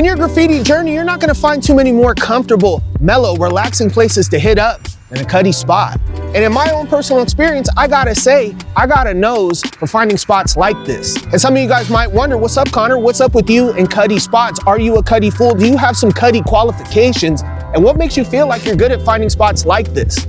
In your graffiti journey, you're not gonna find too many more comfortable, mellow, relaxing places to hit up than a cuddy spot. And in my own personal experience, I gotta say, I got a nose for finding spots like this. And some of you guys might wonder, what's up, Connor? What's up with you and cuddy spots? Are you a cuddy fool? Do you have some cuddy qualifications? And what makes you feel like you're good at finding spots like this?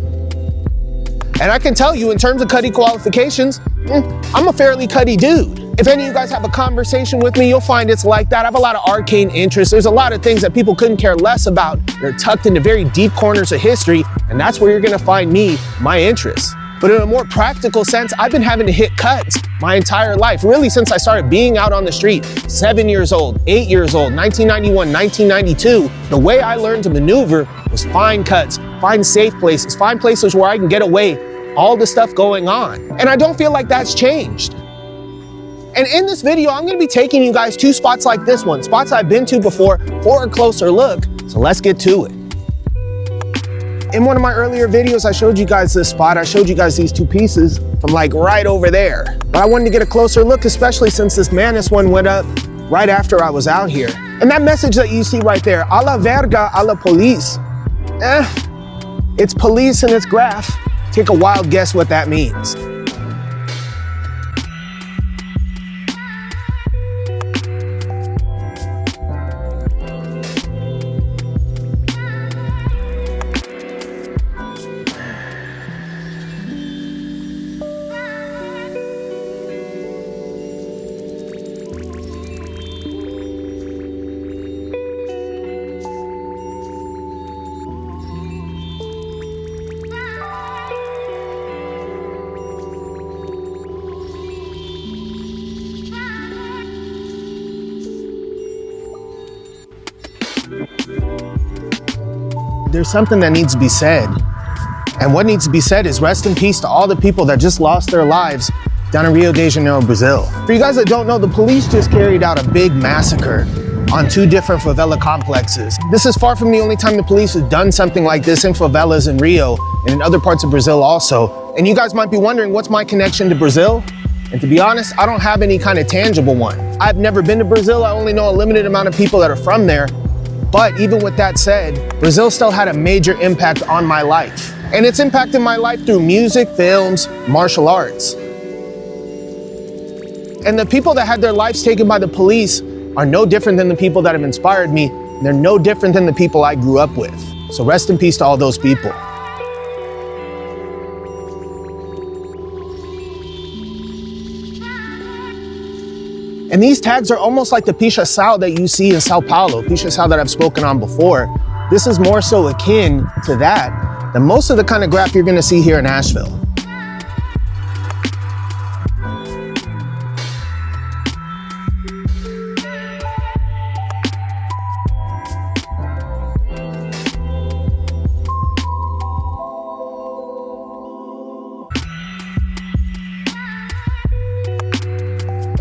And I can tell you, in terms of cuddy qualifications, I'm a fairly cuddy dude. If any of you guys have a conversation with me, you'll find it's like that. I have a lot of arcane interests. There's a lot of things that people couldn't care less about. They're tucked into very deep corners of history, and that's where you're gonna find me, my interests. But in a more practical sense, I've been having to hit cuts my entire life, really since I started being out on the street. 7 years old, 8 years old, 1991, 1992. The way I learned to maneuver was find cuts, find safe places, find places where I can get away all the stuff going on. And I don't feel like that's changed. And in this video, I'm gonna be taking you guys to spots like this one, spots I've been to before for a closer look. So let's get to it. In one of my earlier videos, I showed you guys this spot. I showed you guys these two pieces from like right over there. But I wanted to get a closer look, especially since this Manus one went up right after I was out here. And that message that you see right there, a la verga, a la police. It's police and it's Graff. Take a wild guess what that means. There's something that needs to be said. And what needs to be said is rest in peace to all the people that just lost their lives down in Rio de Janeiro, Brazil. For you guys that don't know, the police just carried out a big massacre on 2 different favela complexes. This is far from the only time the police have done something like this in favelas in Rio and in other parts of Brazil also. And you guys might be wondering, what's my connection to Brazil? And to be honest, I don't have any kind of tangible one. I've never been to Brazil. I only know a limited amount of people that are from there. But even with that said, Brazil still had a major impact on my life. And it's impacted my life through music, films, martial arts. And the people that had their lives taken by the police are no different than the people that have inspired me. They're no different than the people I grew up with. So rest in peace to all those people. And these tags are almost like the pichação that you see in Sao Paulo, pichação that I've spoken on before. This is more so akin to that than most of the kind of graph you're gonna see here in Asheville.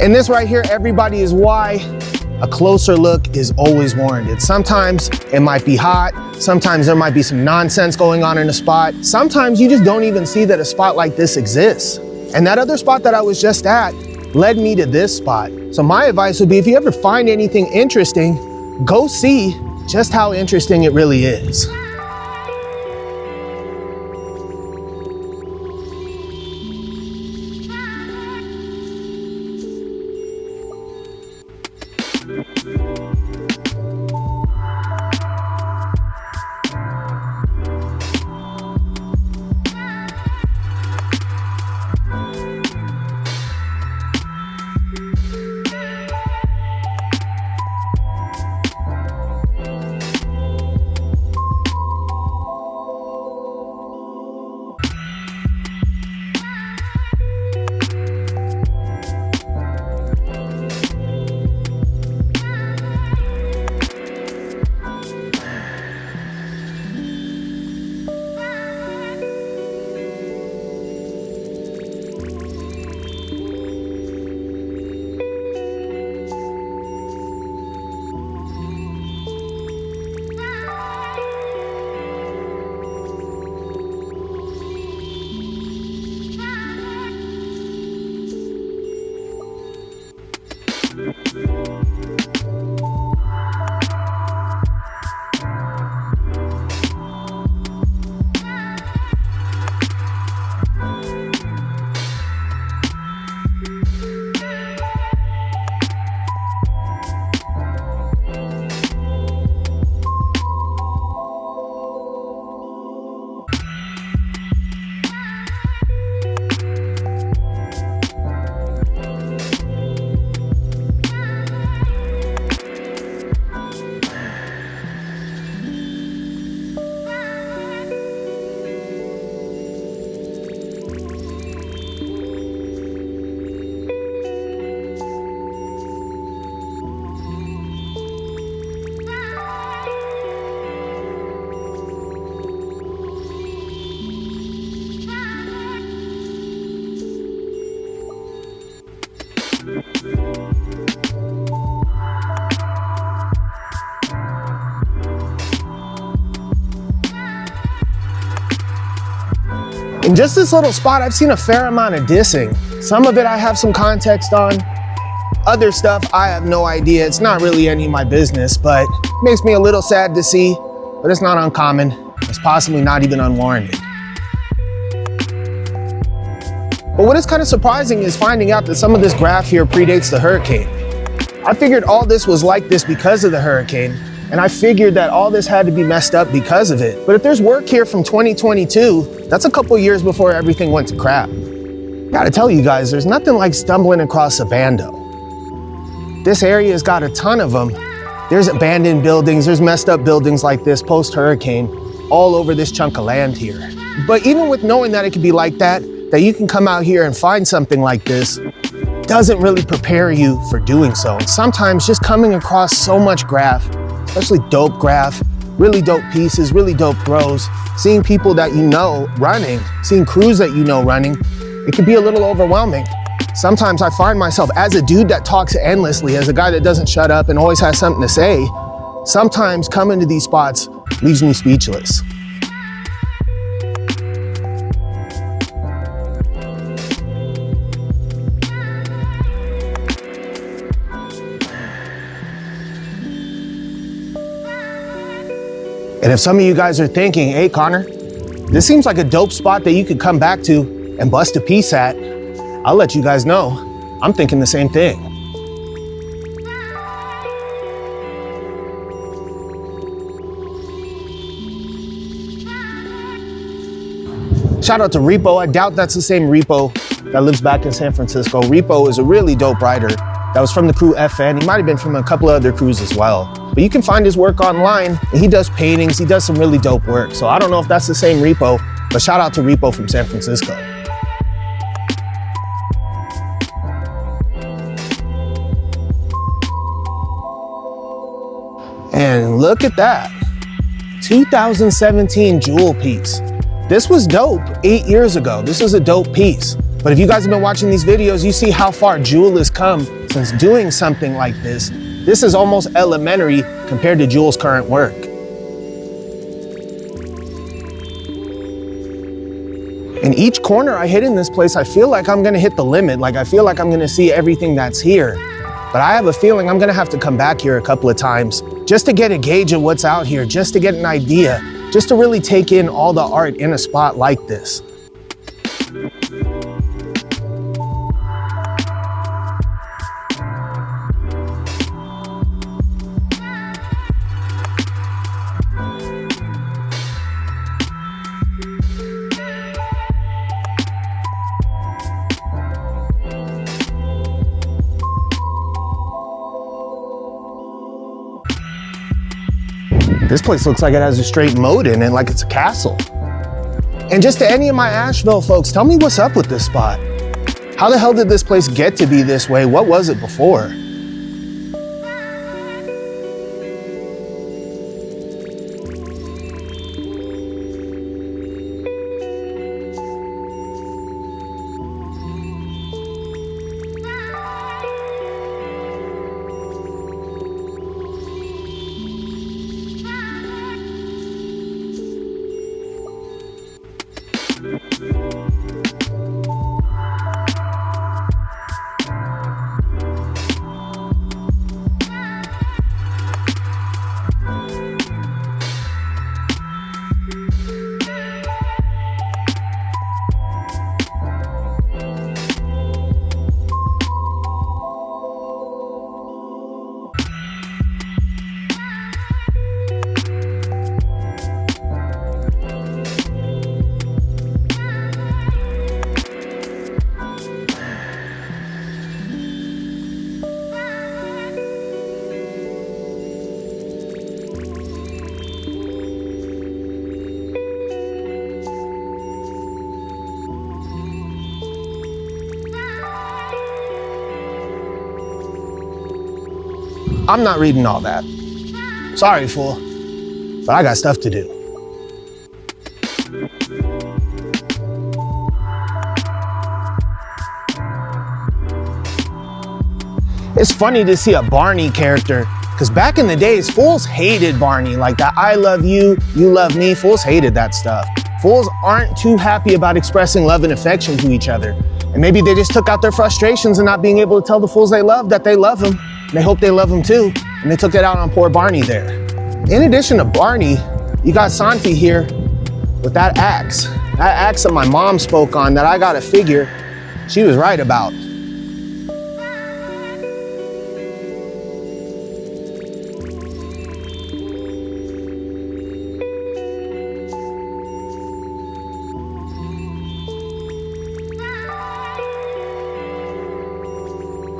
And this right here, everybody, is why a closer look is always warranted. Sometimes it might be hot. Sometimes there might be some nonsense going on in a spot. Sometimes you just don't even see that a spot like this exists. And that other spot that I was just at led me to this spot. So my advice would be, if you ever find anything interesting, go see just how interesting it really is. In just this little spot, I've seen a fair amount of dissing. Some of it I have some context on. Other stuff, I have no idea. It's not really any of my business, but it makes me a little sad to see, but it's not uncommon. It's possibly not even unwarranted. But what is kind of surprising is finding out that some of this graff here predates the hurricane. I figured all this was like this because of the hurricane, and I figured that all this had to be messed up because of it. But if there's work here from 2022, that's a couple years before everything went to crap. Gotta tell you guys, there's nothing like stumbling across a bando. This area has got a ton of them. There's abandoned buildings, there's messed up buildings like this post-hurricane all over this chunk of land here. But even with knowing that it could be like that you can come out here and find something like this doesn't really prepare you for doing so. And sometimes just coming across so much graff, especially dope graff, really dope pieces, really dope throws, seeing people that you know running, seeing crews that you know running, it can be a little overwhelming. Sometimes I find myself, as a dude that talks endlessly, as a guy that doesn't shut up and always has something to say, sometimes coming to these spots leaves me speechless. And if some of you guys are thinking, hey Connor, this seems like a dope spot that you could come back to and bust a piece at, I'll let you guys know, I'm thinking the same thing. Shout out to Repo. I doubt that's the same Repo that lives back in San Francisco. Repo is a really dope writer that was from the crew FN. He might have been from a couple of other crews as well. But you can find his work online. He does paintings, he does some really dope work. So I don't know if that's the same Repo, but shout out to Repo from San Francisco. And look at that, 2017 jewel piece. This was dope 8 years ago. This is a dope piece. But if you guys have been watching these videos, you see how far Jewel has come since doing something like this. This is almost elementary compared to Jewel's current work. In each corner I hit in this place, I feel like I'm gonna hit the limit. Like I feel like I'm gonna see everything that's here. But I have a feeling I'm gonna have to come back here a couple of times just to get a gauge of what's out here, just to get an idea, just to really take in all the art in a spot like this. This place looks like it has a straight moat in it, like it's a castle. And just to any of my Asheville folks, tell me what's up with this spot. How the hell did this place get to be this way? What was it before? I'm not reading all that. Sorry, fool, but I got stuff to do. It's funny to see a Barney character, because back in the days, fools hated Barney, like that I love you, you love me. Fools hated that stuff. Fools aren't too happy about expressing love and affection to each other. And maybe they just took out their frustrations and not being able to tell the fools they love that they love them. And they hope they love them too. And they took it out on poor Barney there. In addition to Barney, you got Santi here with that axe. That axe that my mom spoke on that I gotta figure she was right about.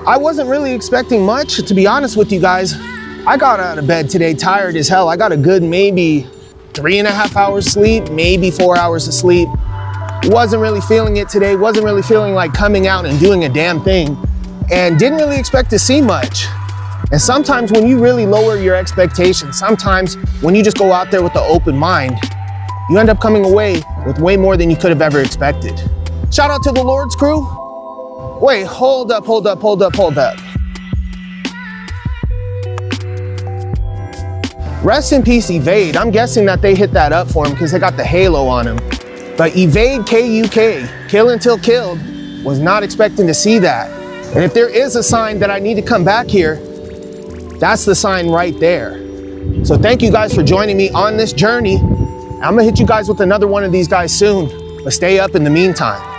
I wasn't really expecting much, to be honest with you guys. I got out of bed today tired as hell. I got a good maybe 3.5 hours sleep, maybe 4 hours of sleep. Wasn't really feeling it today. Wasn't really feeling like coming out and doing a damn thing. And didn't really expect to see much. And sometimes when you really lower your expectations, sometimes when you just go out there with an open mind, you end up coming away with way more than you could have ever expected. Shout out to the Lord's crew. Wait, hold up. Rest in peace, Evade. I'm guessing that they hit that up for him because they got the halo on him. But Evade KUK, Kill Until Killed, was not expecting to see that. And if there is a sign that I need to come back here, that's the sign right there. So thank you guys for joining me on this journey. I'm gonna hit you guys with another one of these guys soon, but stay up in the meantime.